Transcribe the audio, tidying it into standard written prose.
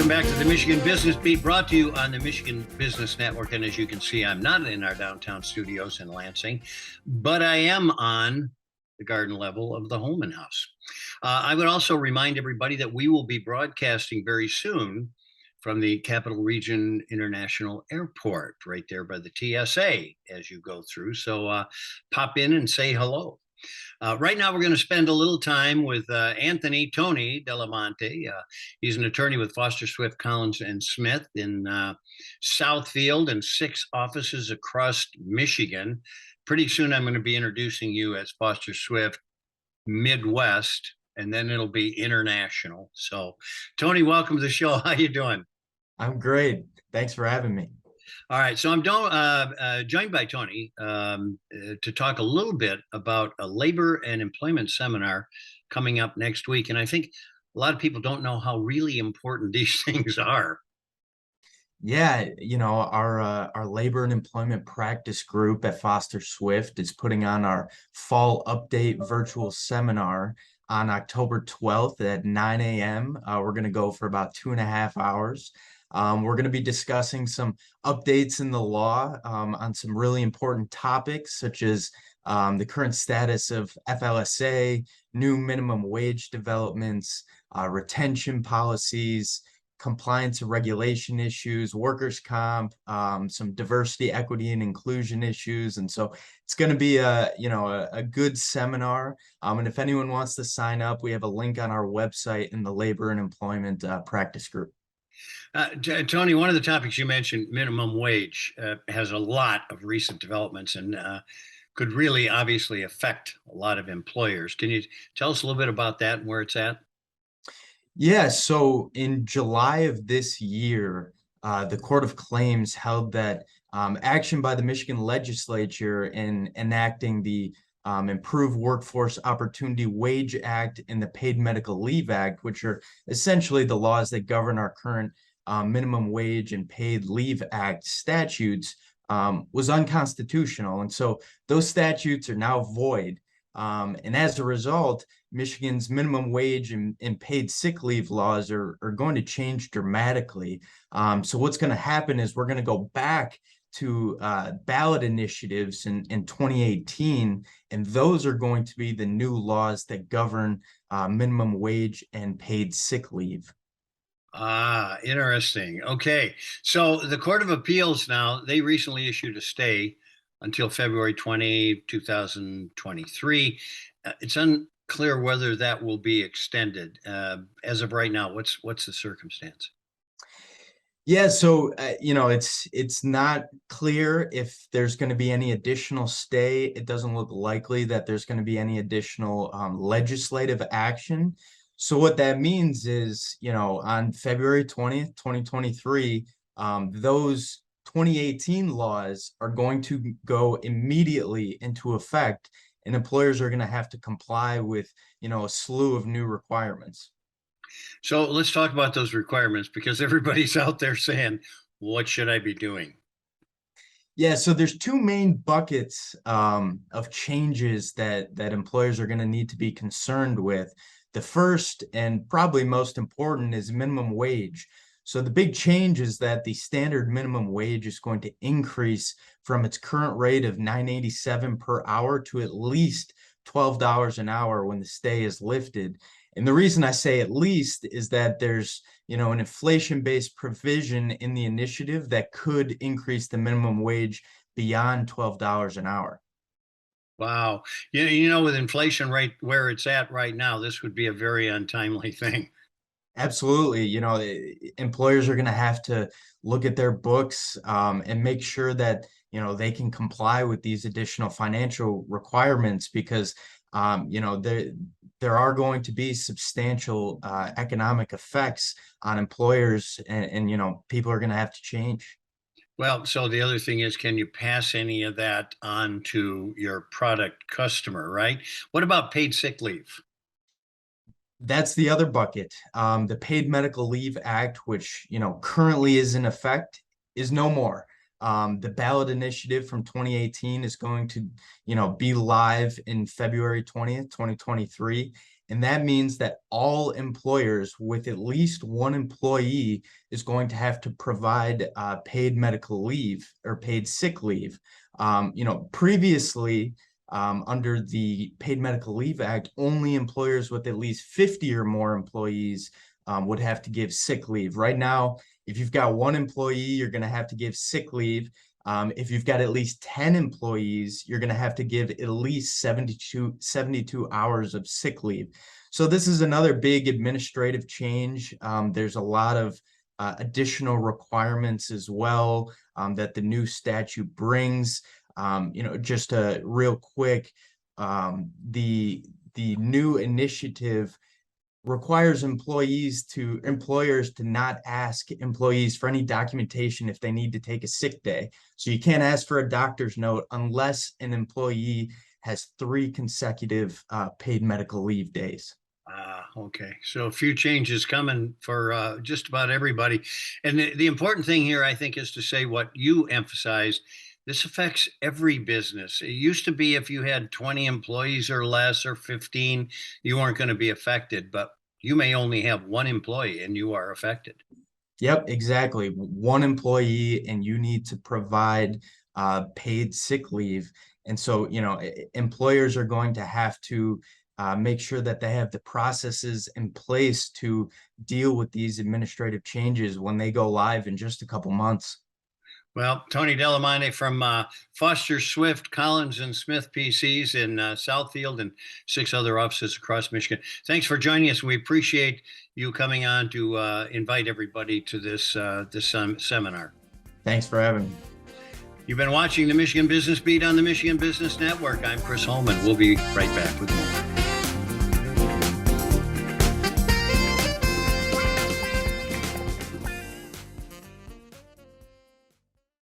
Welcome back to the Michigan Business Beat, brought to you on the Michigan Business Network. And as you can see, I'm not in our downtown studios in Lansing, but I am on the garden level of the Holman House. I would also remind everybody that we will be broadcasting very soon from the Capital Region International Airport, right there by the TSA as you go through. So pop in and say hello. Right now, we're going to spend a little time with Tony Dalimonte. He's an attorney with Foster, Swift, Collins, and Smith in Southfield and 6 offices across Michigan. Pretty soon, I'm going to be introducing you as Foster, Swift Midwest, and then it'll be international. So, Tony, welcome to the show. How you doing? I'm great. Thanks for having me. All right, so I'm joined by Tony to talk a little bit about a labor and employment seminar coming up next week. And I think a lot of people don't know how really important these things are. Yeah, our labor and employment practice group at Foster Swift is putting on our fall update virtual seminar on October 12th at 9 a.m. We're going to go for about 2.5 hours. We're going to be discussing some updates in the law on some really important topics, such as the current status of FLSA, new minimum wage developments, retention policies, compliance and regulation issues, workers' comp, some diversity, equity, and inclusion issues. And so it's going to be a good seminar. And if anyone wants to sign up, we have a link on our website in the labor and employment practice group. Tony, one of the topics you mentioned, minimum wage, has a lot of recent developments and could really obviously affect a lot of employers. Can you tell us a little bit about that and where it's at? Yeah, so in July of this year, the Court of Claims held that action by the Michigan legislature in enacting the Improved Workforce Opportunity Wage Act and the Paid Medical Leave Act, which are essentially the laws that govern our current minimum wage and paid leave act statutes, was unconstitutional. And so those statutes are now void. And as a result, Michigan's minimum wage and paid sick leave laws are going to change dramatically. So what's going to happen is we're going to go back to ballot initiatives in 2018, and those are going to be the new laws that govern minimum wage and paid sick leave. Ah, interesting. Okay. So the Court of Appeals now, they recently issued a stay until February 20, 2023. It's unclear whether that will be extended. As of right now, what's the circumstance? Yeah, so it's not clear if there's going to be any additional stay. It doesn't look likely that there's going to be any additional legislative action. So what that means is, on February 20th, 2023, those 2018 laws are going to go immediately into effect, and employers are going to have to comply with, a slew of new requirements. So let's talk about those requirements because everybody's out there saying, what should I be doing? Yeah, so there's 2 main buckets of changes that employers are going to need to be concerned with. The first and probably most important is minimum wage. So the big change is that the standard minimum wage is going to increase from its current rate of $9.87 per hour to at least $12 an hour when the stay is lifted. And the reason I say at least is that there's, an inflation-based provision in the initiative that could increase the minimum wage beyond $12 an hour. Wow. With inflation right where it's at right now, this would be a very untimely thing. Absolutely. Employers are going to have to look at their books and make sure that, they can comply with these additional financial requirements because, there are going to be substantial economic effects on employers and people are going to have to change. Well, so the other thing is, can you pass any of that on to your product customer, right? What about paid sick leave? That's the other bucket. The Paid Medical Leave Act, which, currently is in effect, is no more. The ballot initiative from 2018 is going to, be live in February 20th, 2023. And that means that all employers with at least one employee is going to have to provide paid medical leave or paid sick leave. Previously, under the Paid Medical Leave Act, only employers with at least 50 or more employees would have to give sick leave. Right now, if you've got one employee, you're going to have to give sick leave. If you've got at least 10 employees, you're going to have to give at least 72 hours of sick leave. So this is another big administrative change. There's a lot of additional requirements as well that the new statute brings. Just a real quick, the new initiative requires employers to not ask employees for any documentation if they need to take a sick day. So you can't ask for a doctor's note unless an employee has 3 consecutive paid medical leave days. Okay. So a few changes coming for just about everybody. And the important thing here, I think, is to say what you emphasized. This affects every business. It used to be if you had 20 employees or less or 15, you weren't going to be affected, but you may only have one employee and you are affected. Yep, exactly. One employee and you need to provide paid sick leave. And so, employers are going to have to make sure that they have the processes in place to deal with these administrative changes when they go live in just a couple months. Well, Tony Dalimonte from Foster, Swift, Collins, and Smith PCs in Southfield and 6 other offices across Michigan. Thanks for joining us. We appreciate you coming on to invite everybody to this seminar. Thanks for having me. You've been watching the Michigan Business Beat on the Michigan Business Network. I'm Chris Holman. We'll be right back with more.